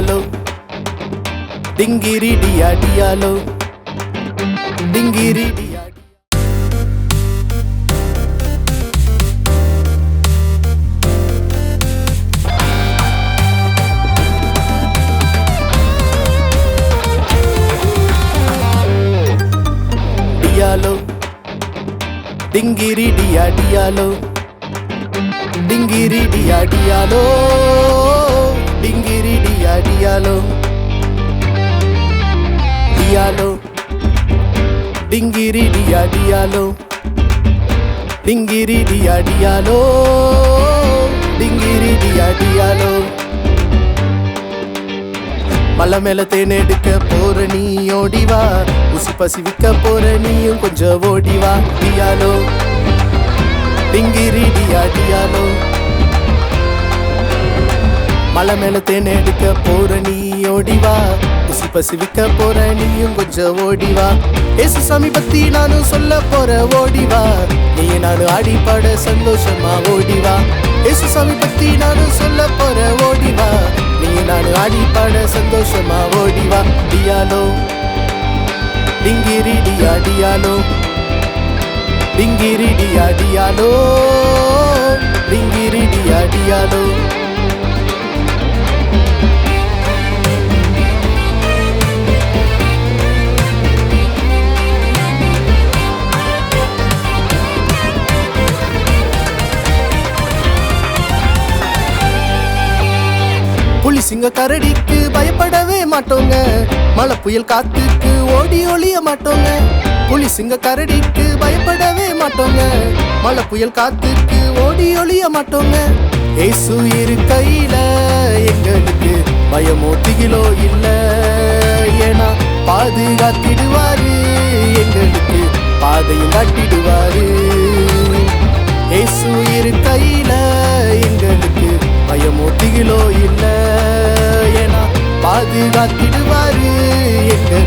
Diyalo, Dingiri Diyalo, Dingiri Diyalo, Dingiri Diyalo, Dingiri Diyalo, Dingiri Diyalo, Diyalo, Dingiri Diyalo, Dingiri Diyalo, Dingiri Diyalo. மலை மேல தேனெடுக்க போற நீ ஓடிவா, உசி பசிவிக்க போற நீயும் கொஞ்சம் ஓடிவா. Diyalo, Dingiri Diyalo. மலை மேல தேனெடுக்க போற நீ ஓடிவா, உசி பசிவிக்க போற நீயும் கொஞ்சம் ஓடிவா. ஏசு சாமி பத்தி நானும் சொல்ல போற ஓடிவா, நீ நானும் ஆடி பாட சந்தோஷமா ஓடிவா. ஏசு சாமி பத்தி நானும் சொல்ல போற ஓடிவா, நீ நானும் ஆடி பாட சந்தோஷமா ஓடிவா. Diyalo, Dingiri Diyalo, Dingiri Diyalo, Dingiri Diyalo. புலி சிங்க கரடிக்கு பயப்படவே மாட்டோங்க, மழை புயல் காத்துக்கு ஓடி ஒளிய மாட்டோங்க. புலி சிங்க கரடிக்கு பயப்படவே மாட்டோங்க, மழை புயல் காத்துக்கு ஓடி ஒளிய மாட்டோங்க. ஏசு இரு கையில எங்களுக்கு பயமோ திகிலோ இல்ல, ஏன்னா பாதுகாத்திடுவாரு, எங்களுக்கு பாதையும் காட்டிடுவாரு. ஏசு இரு கையில எங்களுக்கு பயமோ திகிலோ இல்ல, ஏன்னா பாதுகாத்திடுவாரு, எங்களுக்கு